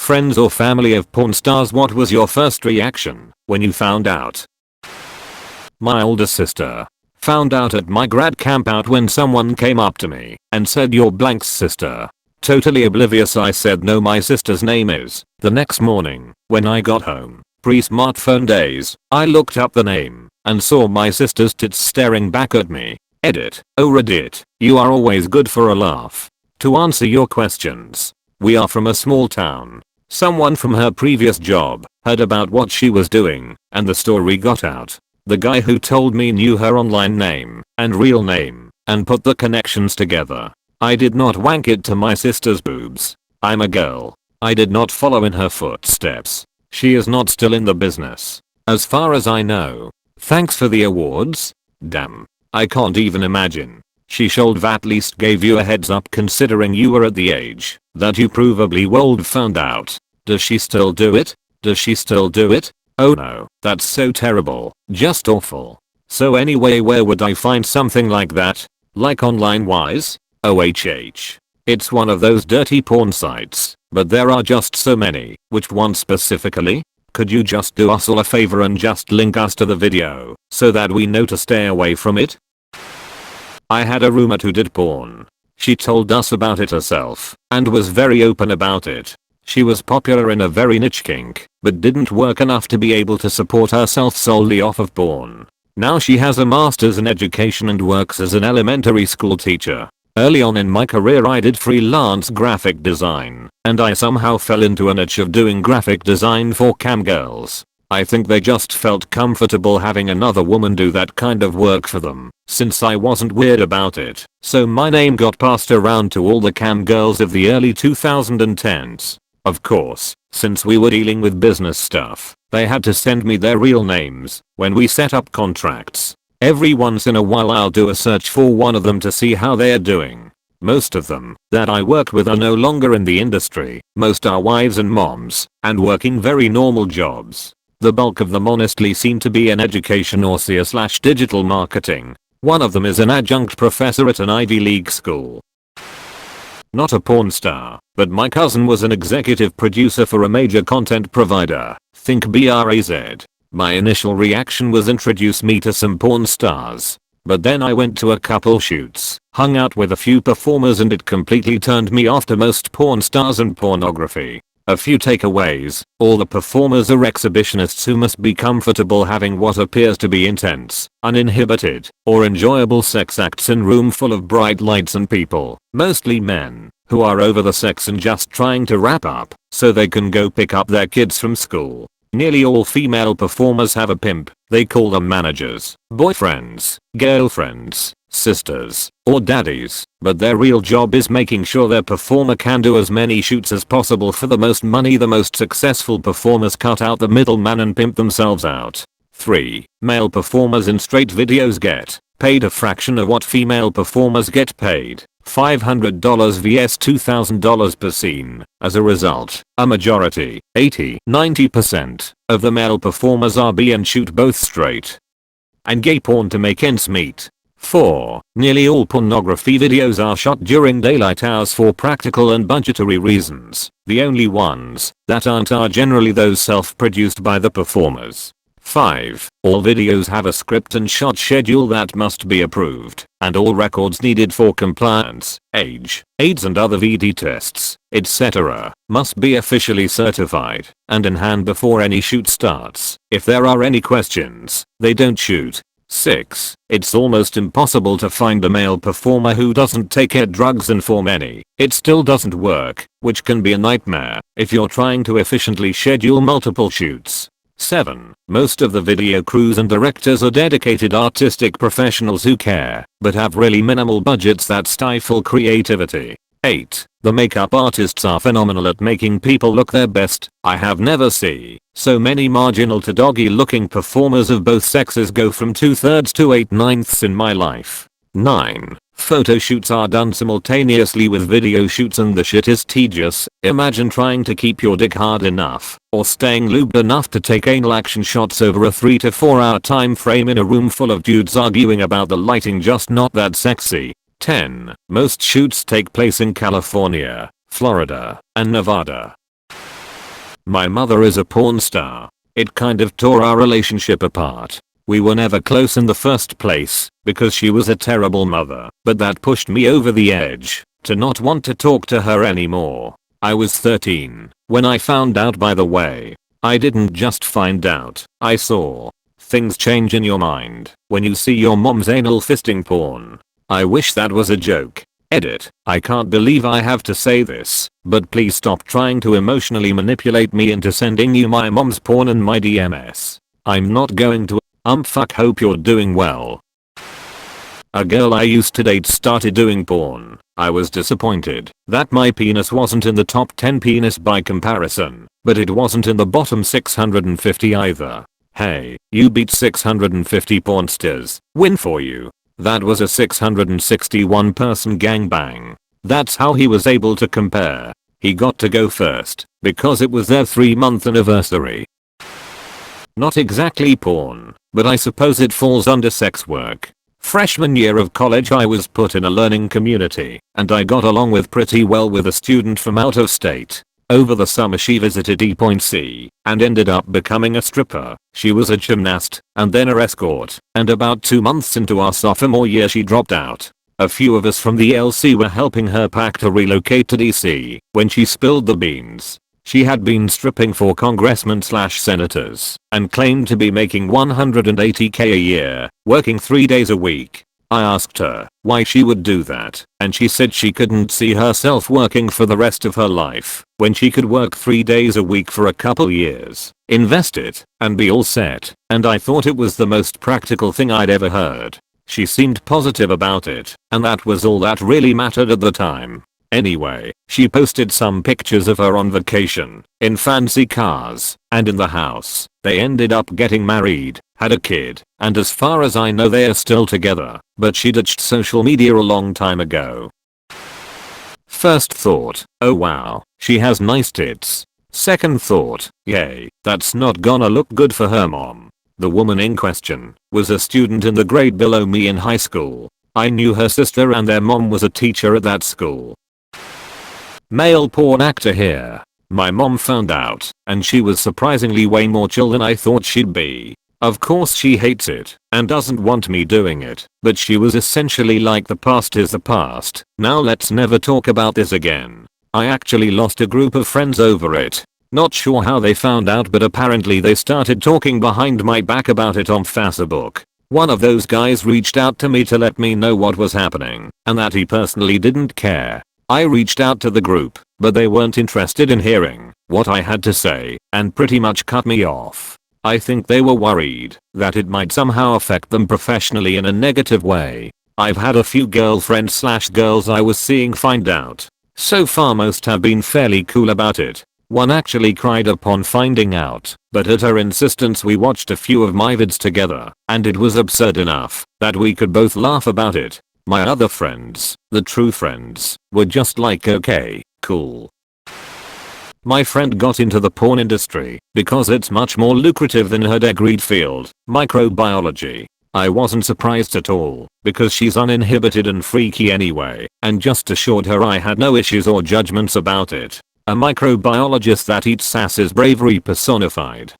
friends or family of porn stars? What was your first reaction when you found out? My older sister. Found out at my grad camp out when someone came up to me and said, "You're blank's sister." Totally oblivious, I said no, my sister's name is. The next morning, when I got home, pre-smartphone days, I looked up the name and saw my sister's tits staring back at me. Edit. Oh Reddit, you are always good for a laugh. To answer your questions, we are from a small town. Someone from her previous job heard about what she was doing and the story got out. The guy who told me knew her online name and real name and put the connections together. I did not wank it to my sister's boobs. I'm a girl. I did not follow in her footsteps. She is not still in the business, as far as I know. Thanks for the awards. Damn. I can't even imagine. She should have at least gave you a heads up, considering you were at the age that you probably would found out. Does she still do it? Does she still do it? Oh no, that's so terrible. Just awful. So anyway, where would I find something like that? Like online wise? OHH. It's one of those dirty porn sites, but there are just so many. Which one specifically? Could you just do us all a favor and just link us to the video so that we know to stay away from it? I had a roommate who did porn. She told us about it herself and was very open about it. She was popular in a very niche kink, but didn't work enough to be able to support herself solely off of porn. Now she has a master's in education and works as an elementary school teacher. Early on in my career I did freelance graphic design, and I somehow fell into a niche of doing graphic design for cam girls. I think they just felt comfortable having another woman do that kind of work for them, since I wasn't weird about it. So my name got passed around to all the cam girls of the early 2010s. Of course, since we were dealing with business stuff, they had to send me their real names when we set up contracts. Every once in a while I'll do a search for one of them to see how they're doing. Most of them that I work with are no longer in the industry. Most are wives and moms and working very normal jobs. The bulk of them honestly seem to be in education or CS/digital marketing. One of them is an adjunct professor at an Ivy League school. Not a porn star, but my cousin was an executive producer for a major content provider. Think BRAZ. My initial reaction was introduce me to some porn stars. But then I went to a couple shoots, hung out with a few performers, and it completely turned me off to most porn stars and pornography. A few takeaways: all the performers are exhibitionists who must be comfortable having what appears to be intense, uninhibited, or enjoyable sex acts in a room full of bright lights and people, mostly men, who are over the sex and just trying to wrap up so they can go pick up their kids from school. Nearly all female performers have a pimp. They call them managers, boyfriends, girlfriends, sisters, or daddies, but their real job is making sure their performer can do as many shoots as possible for the most money. The most successful performers cut out the middleman and pimp themselves out. 3. Male performers in straight videos get paid a fraction of what female performers get paid. $500 vs $2,000 per scene. As a result, a majority, 80-90% of the male performers are B and shoot both straight and gay porn to make ends meet. 4. Nearly all pornography videos are shot during daylight hours for practical and budgetary reasons. The only ones that aren't are generally those self-produced by the performers. 5. All videos have a script and shot schedule that must be approved, and all records needed for compliance, age, AIDS and other VD tests, etc. must be officially certified and in hand before any shoot starts. If there are any questions, they don't shoot. 6. It's almost impossible to find a male performer who doesn't take drugs, and for many, it still doesn't work, which can be a nightmare if you're trying to efficiently schedule multiple shoots. 7. Most of the video crews and directors are dedicated artistic professionals who care, but have really minimal budgets that stifle creativity. 8. The makeup artists are phenomenal at making people look their best. I have never seen so many marginal to doggy looking performers of both sexes go from 2/3 to 8/9 in my life. 9. Photo shoots are done simultaneously with video shoots and the shit is tedious. Imagine trying to keep your dick hard enough or staying lubed enough to take anal action shots over a 3 to 4 hour time frame in a room full of dudes arguing about the lighting just not that sexy. 10. Most shoots take place in California, Florida, and Nevada. My mother is a porn star. It kind of tore our relationship apart. We were never close in the first place because she was a terrible mother, but that pushed me over the edge to not want to talk to her anymore. I was 13 when I found out, by the way. I didn't just find out, I saw. Things change in your mind when you see your mom's anal fisting porn. I wish that was a joke. Edit. I can't believe I have to say this, but please stop trying to emotionally manipulate me into sending you my mom's porn and my DMS. I'm not going to. Fuck, hope you're doing well. A girl I used to date started doing porn. I was disappointed that my penis wasn't in the top 10 penis by comparison, but it wasn't in the bottom 650 either. Hey, you beat 650 pornsters. Win for you. That was a 661 person gangbang. That's how he was able to compare. He got to go first because it was their 3-month anniversary. Not exactly porn, but I suppose it falls under sex work. Freshman year of college I was put in a learning community, and I got along with pretty well with a student from out of state. Over the summer she visited E.C. and ended up becoming a stripper. She was a gymnast and then a escort, and about 2 months into our sophomore year she dropped out. A few of us from the LC were helping her pack to relocate to DC when she spilled the beans. She had been stripping for congressmen/senators and claimed to be making $180K a year, working 3 days a week. I asked her why she would do that, and she said she couldn't see herself working for the rest of her life when she could work 3 days a week for a couple years, invest it, and be all set. And I thought it was the most practical thing I'd ever heard. She seemed positive about it, and that was all that really mattered at the time. Anyway, she posted some pictures of her on vacation, in fancy cars, and in the house. They ended up getting married, had a kid, and as far as I know they are still together, but she ditched social media a long time ago. First thought, oh wow, she has nice tits. Second thought, yay, that's not gonna look good for her mom. The woman in question was a student in the grade below me in high school. I knew her sister and their mom was a teacher at that school. Male porn actor here. My mom found out, and she was surprisingly way more chill than I thought she'd be. Of course she hates it, and doesn't want me doing it, but she was essentially like, the past is the past, now let's never talk about this again. I actually lost a group of friends over it. Not sure how they found out, but apparently they started talking behind my back about it on Facebook. One of those guys reached out to me to let me know what was happening, and that he personally didn't care. I reached out to the group, but they weren't interested in hearing what I had to say and pretty much cut me off. I think they were worried that it might somehow affect them professionally in a negative way. I've had a few girlfriends/girls I was seeing find out. So far most have been fairly cool about it. One actually cried upon finding out, but at her insistence we watched a few of my vids together, and it was absurd enough that we could both laugh about it. My other friends, the true friends, were just like, okay, cool. My friend got into the porn industry because it's much more lucrative than her degreed field, microbiology. I wasn't surprised at all, because she's uninhibited and freaky anyway, and just assured her I had no issues or judgments about it. A microbiologist that eats ass is bravery personified.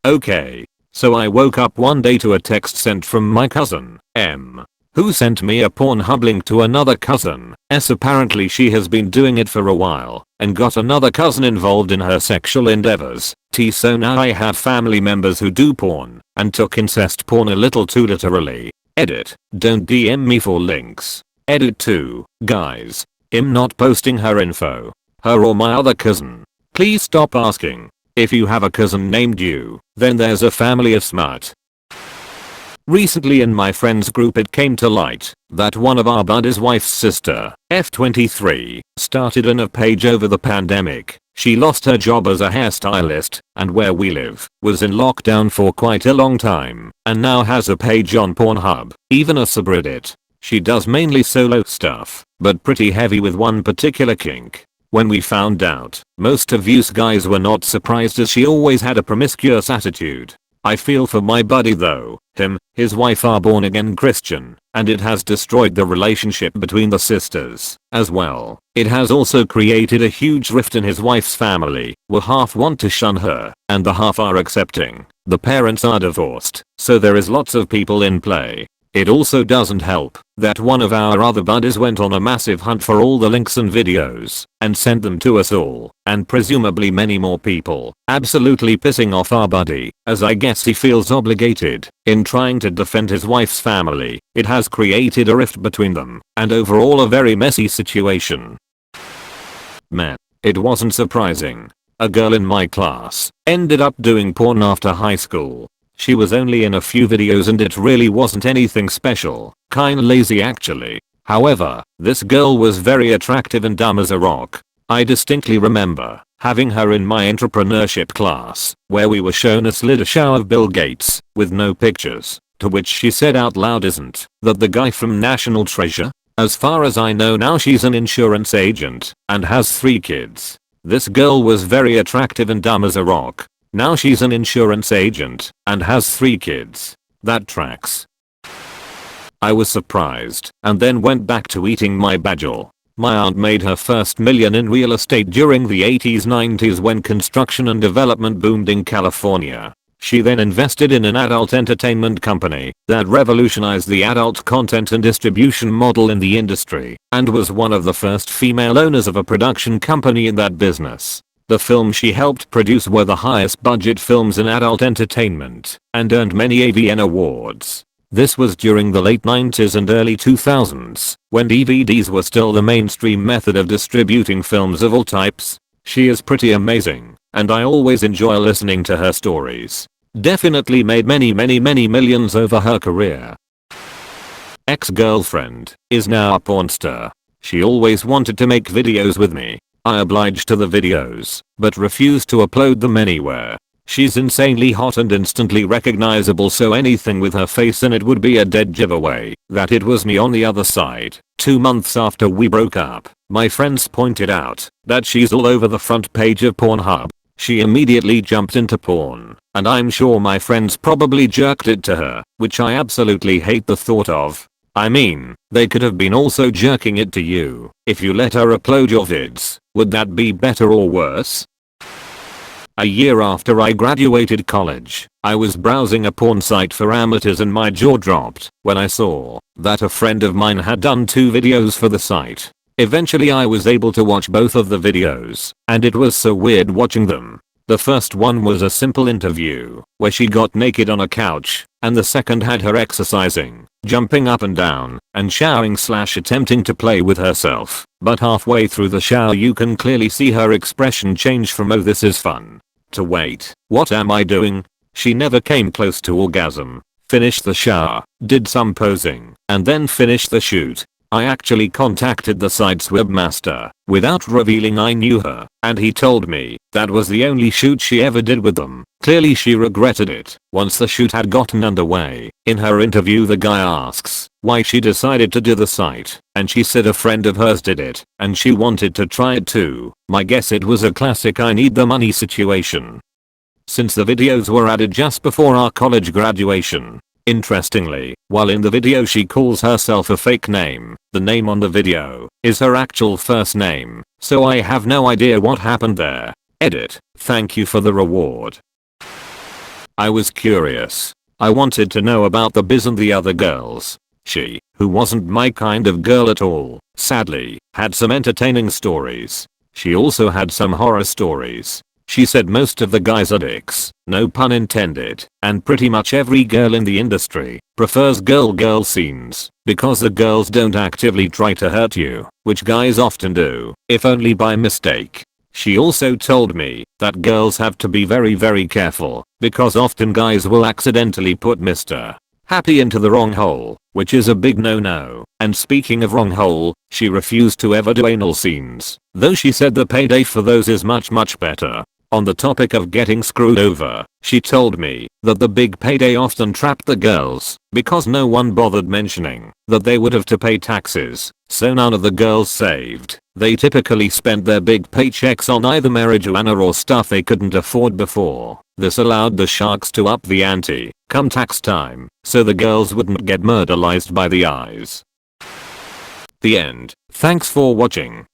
Okay, so I woke up one day to a text sent from my cousin, M, who sent me a Pornhub link to another cousin, S. Apparently she has been doing it for a while, and got another cousin involved in her sexual endeavors, T. So now I have family members who do porn, and took incest porn a little too literally. Edit, don't DM me for links. Edit 2, guys, I'm not posting her info. Her or my other cousin. Please stop asking. If you have a cousin named you, then there's a family of smut. Recently in my friends group it came to light that one of our buddy's wife's sister, F23, started an page over the pandemic. She lost her job as a hairstylist, and where we live was in lockdown for quite a long time, and now has a page on Pornhub, even a subreddit. She does mainly solo stuff, but pretty heavy with one particular kink. When we found out, most of us guys were not surprised as she always had a promiscuous attitude. I feel for my buddy though. His wife are born again Christian, and it has destroyed the relationship between the sisters as well. It has also created a huge rift in his wife's family, where half want to shun her and the half are accepting. The parents are divorced, so there is lots of people in play. It also doesn't help that one of our other buddies went on a massive hunt for all the links and videos and sent them to us all, and presumably many more people, absolutely pissing off our buddy, as I guess he feels obligated in trying to defend his wife's family. It has created a rift between them, and overall a very messy situation. Man, it wasn't surprising. A girl in my class ended up doing porn after high school. She was only in a few videos and it really wasn't anything special, kinda lazy actually. However, this girl was very attractive and dumb as a rock. I distinctly remember having her in my entrepreneurship class, where we were shown a slideshow of Bill Gates, with no pictures, to which she said out loud, "Isn't that the guy from National Treasure? As far as I know now she's an insurance agent, and has 3 kids. This girl was very attractive and dumb as a rock. Now she's an insurance agent and has 3 kids. That tracks." I was surprised and then went back to eating my bajal. My aunt made her first million in real estate during the 80s-90s when construction and development boomed in California. She then invested in an adult entertainment company that revolutionized the adult content and distribution model in the industry and was one of the first female owners of a production company in that business. The films she helped produce were the highest budget films in adult entertainment and earned many AVN awards. This was during the late 90s and early 2000s, when DVDs were still the mainstream method of distributing films of all types. She is pretty amazing, and I always enjoy listening to her stories. Definitely made many millions over her career. Ex-girlfriend is now a porn star. She always wanted to make videos with me. I obliged to the videos, but refused to upload them anywhere. She's insanely hot and instantly recognizable, so anything with her face in it would be a dead giveaway that it was me on the other side. 2 months after we broke up, my friends pointed out that she's all over the front page of Pornhub. She immediately jumped into porn, and I'm sure my friends probably jerked it to her, which I absolutely hate the thought of. I mean, they could have been also jerking it to you if you let her upload your vids. Would that be better or worse? A year after I graduated college, I was browsing a porn site for amateurs and my jaw dropped when I saw that a friend of mine had done 2 videos for the site. Eventually I was able to watch both of the videos, and it was so weird watching them. The first one was a simple interview where she got naked on a couch, and the second had her exercising, jumping up and down, and showering/attempting to play with herself. But halfway through the shower you can clearly see her expression change from "oh this is fun" to "wait, what am I doing?" She never came close to orgasm. Finished the shower, did some posing, and then finished the shoot. I actually contacted the site's webmaster without revealing I knew her, and he told me that was the only shoot she ever did with them. Clearly she regretted it once the shoot had gotten underway. In her interview the guy asks why she decided to do the site, and she said a friend of hers did it and she wanted to try it too. My guess it was a classic I need the money situation. Since the videos were added just before our college graduation, interestingly, while in the video she calls herself a fake name, the name on the video is her actual first name, so I have no idea what happened there. Edit. Thank you for the reward. I was curious. I wanted to know about the biz and the other girls. She, who wasn't my kind of girl at all, sadly, had some entertaining stories. She also had some horror stories. She said most of the guys are dicks, no pun intended, and pretty much every girl in the industry prefers girl scenes because the girls don't actively try to hurt you, which guys often do, if only by mistake. She also told me that girls have to be very careful because often guys will accidentally put Mr. Happy into the wrong hole, which is a big no-no. And speaking of wrong hole, she refused to ever do anal scenes, though she said the payday for those is much better. On the topic of getting screwed over, she told me that the big payday often trapped the girls because no one bothered mentioning that they would have to pay taxes, so none of the girls saved. They typically spent their big paychecks on either marijuana or stuff they couldn't afford before. This allowed the sharks to up the ante come tax time, so the girls wouldn't get murderized by the eyes. The end. Thanks for watching.